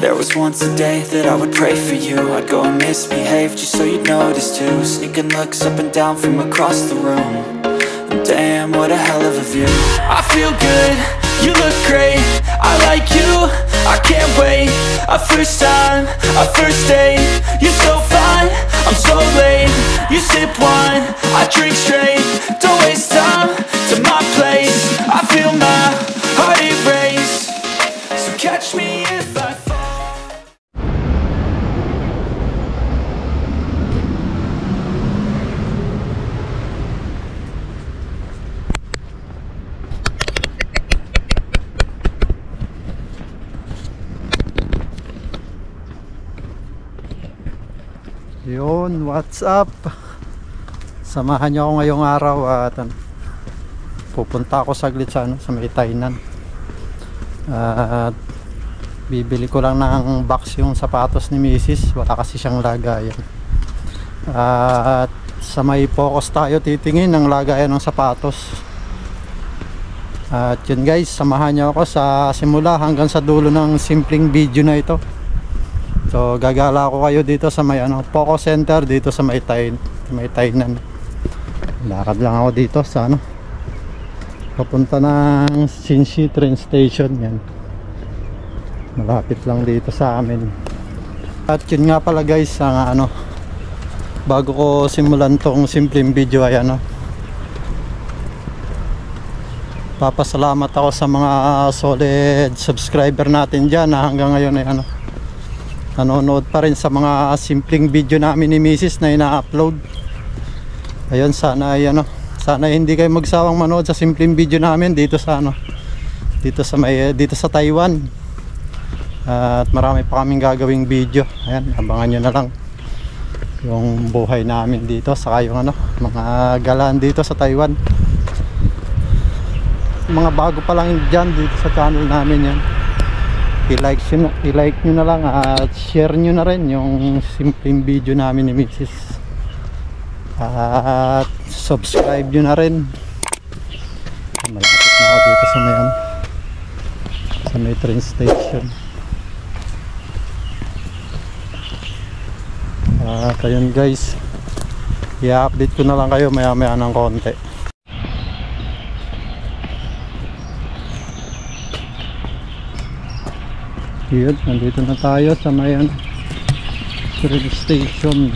There was once a day that I would pray for you. I'd go and misbehave just so you'd notice too. Sneaking looks up and down from across the room. And damn, what a hell of a view. I feel good, you look great, I like you, I can't wait. A first time, a first date. You're so fine, I'm so late. You sip wine, I drink straight. Don't waste time to my place. I feel my heart erase. So catch me if I fall. Yun, what's up? Samahan niyo ako ngayong araw at pupunta ako saglit sa may Tainan. At bibili ko lang ng box yung sapatos ni Mrs. Wala kasi siyang lagayan. At sa may Focus tayo titingin ng lagayan ng sapatos. At yun guys, samahan niyo ako sa simula hanggang sa dulo ng simpleng video na ito. So gagala ko kayo dito sa may Focus Center dito sa may Tainan. Lakad lang ako dito sa papunta ng Xinxi train station yan. Malapit lang dito sa amin. At yun nga pala guys, ang bago ko simulan tong simpleng video ay papasalamat ako sa mga solid subscriber natin dyan na hanggang ngayon ay nanonood pa rin sa mga simpleng video namin ni Mrs. na ina-upload. Ayun, sana ay sana hindi kayo magsawang manood sa simpleng video namin dito sa dito sa Taiwan. At marami pa kaming gagawing video. Ayan, abangan nyo na lang yung buhay namin dito saka yung mga galaan dito sa Taiwan. Mga bago pa lang dyan dito sa channel namin yan, i-like nyo na lang at share nyo na rin yung simpleng video namin ni Mrs. At subscribe nyo na rin. Malapit na ako dito sa may train station. At ayun guys, i-update ko na lang kayo maya maya ng konti. Yun, nandito na tayo sa may train station.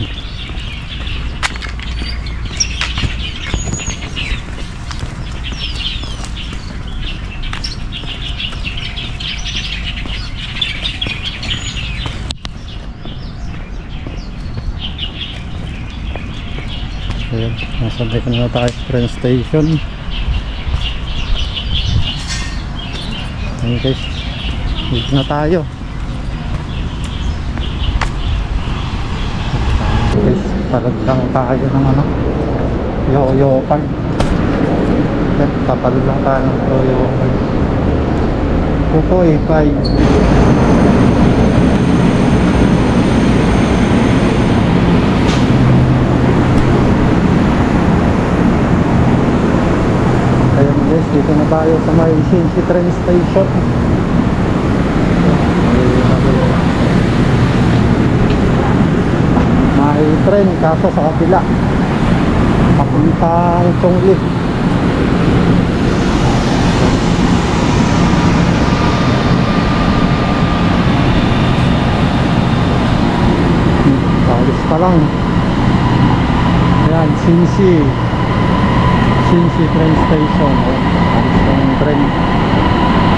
Ayun, nasa dito na tayo sa train station. Ayun guys, dito na tayo. Guys, palad lang tayo ng Yo-Yo Park. Papalad lang tayo ng Yo-Yo Park. Pupoy, bye. Ayun guys, dito na tayo sa may Xinxi train station. May train kaso sa kabila papuntang Chongli. Alis pa lang. Ayan, Xinxi train station. Alis pa ng train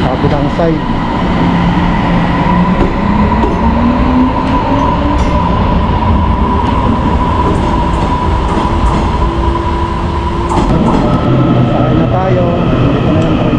sa kabilang side. Sakay na tayo. Dito na yung train.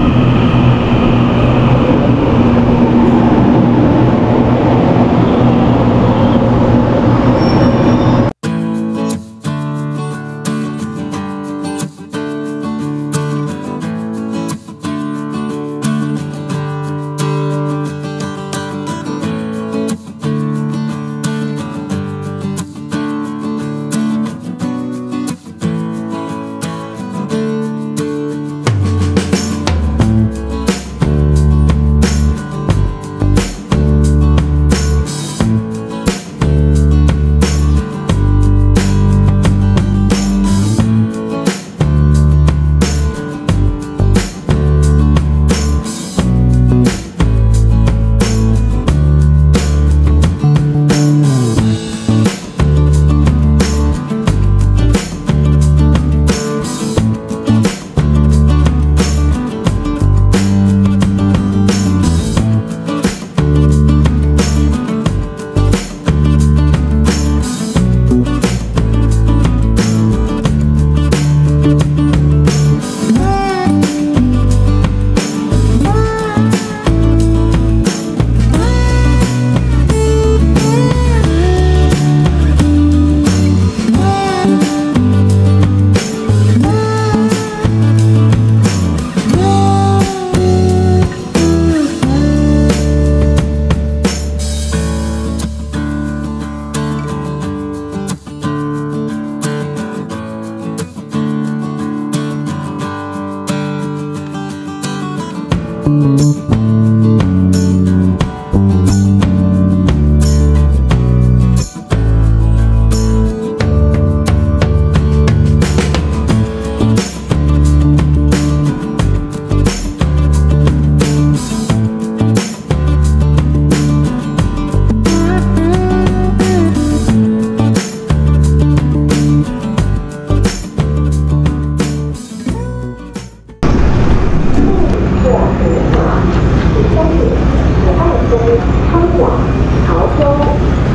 潮州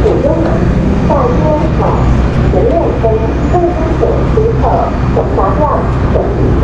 普悠门大街口10列分贵宾所出口总闸站等几分。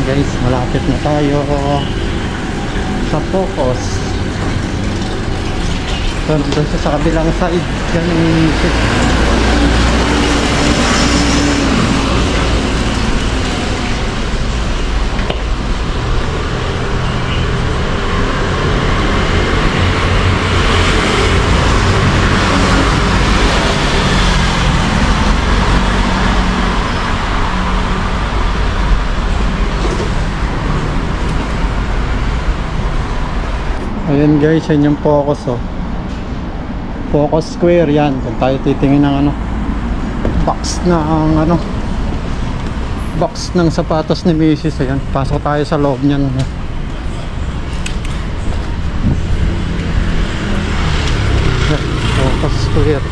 Guys, malapit na tayo sa Focus. Doon sa kabilang side yan yung ayan guys, yan yung Focus oh. Focus Square yan. Kung tayo titingin ng ano, box ng sapatos ni Mrs. Ayan, pasok tayo sa loob niyan. square.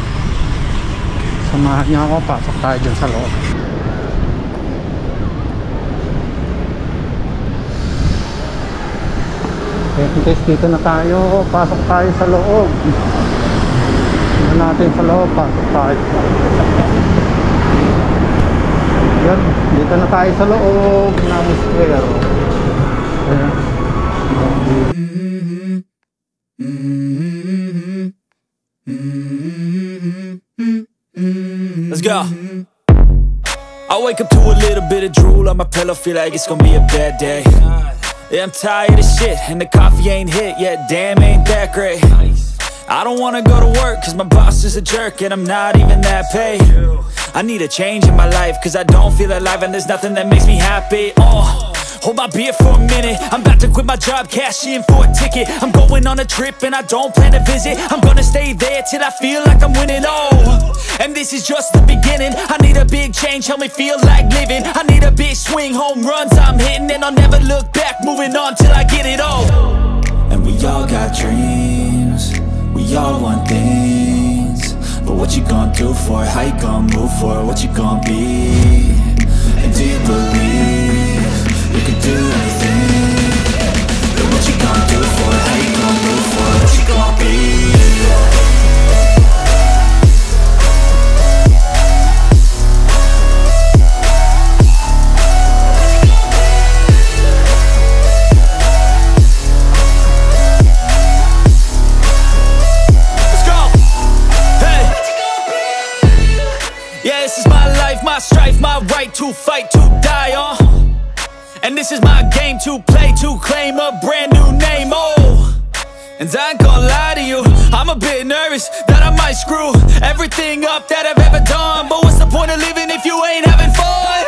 Samahan niyo ako, pasok tayo dyan sa loob. Okay guys, dito na tayo, pasok tayo sa loob. Tingnan natin sa loob, pasok tayo. Yan, dito na tayo sa loob ng square. Ayan. Let's go. I wake up to a little bit of drool on my pillow, feel like it's gonna be a bad day. Yeah, I'm tired of shit, and the coffee ain't hit yet, damn, ain't that great. I don't wanna go to work, cause my boss is a jerk, and I'm not even that paid. I need a change in my life, cause I don't feel alive, and there's nothing that makes me happy. Hold my beer for a minute, I'm about to quit my job, cash in for a ticket. I'm going on a trip and I don't plan to visit. I'm gonna stay there till I feel like I'm winning, and this is just the beginning. I need a big change, help me feel like living. I need a big swing, home runs I'm hitting, and I'll never look back, moving on till I get it all. And we all got dreams, we all want things, but what you gonna do for it? How you gonna move for it? What you gonna be? And do you believe you can do anything? But what you gonna do for it? How you gonna move for it? What you gonna be? Let's go! Hey! Yeah, this is my life, my strife, my right to fight, to die on. And this is my game to play, to claim a brand new name, and I ain't gonna lie to you, I'm a bit nervous that I might screw everything up that I've ever done. But what's the point of living if you ain't having fun?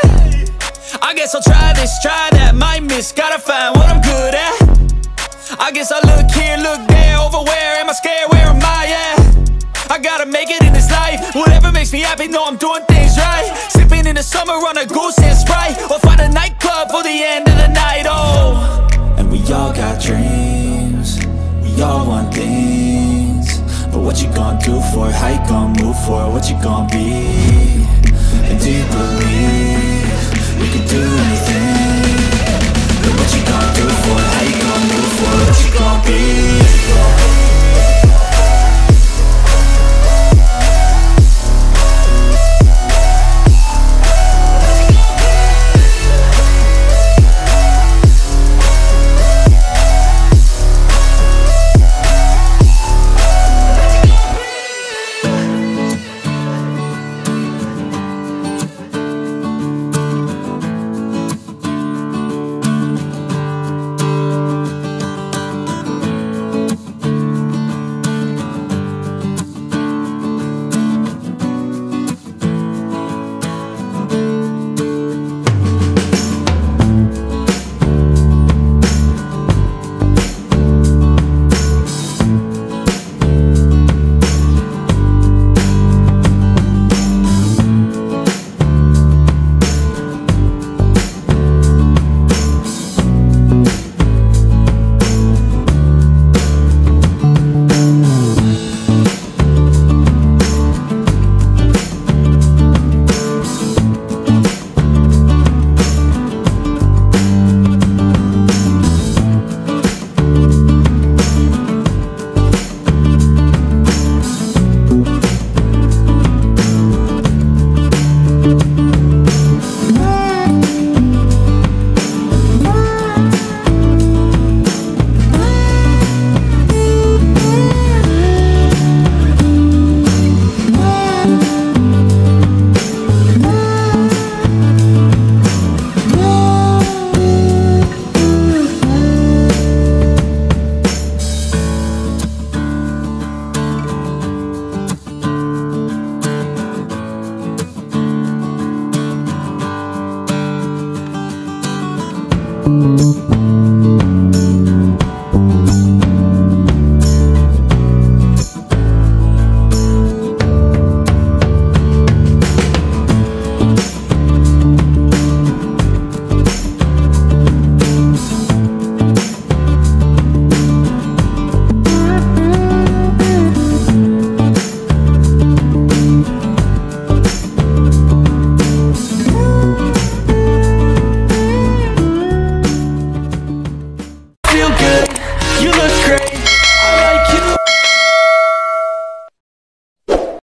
I guess I'll try this, try that, might miss, gotta find what I'm good at. I guess I look here, look there, over where am I scared, where am I at? I gotta make it in this life, whatever makes me happy, know I'm doing things right. Sipping in the summer on a goose and Sprite, or find a nightclub for the end of the night, And we all got dreams, we all want things, but what you gonna do for it? How you gonna move for it? What you gonna be? And do you believe you can do anything? But what you gonna do for it? How you gonna move for it? What you gonna be?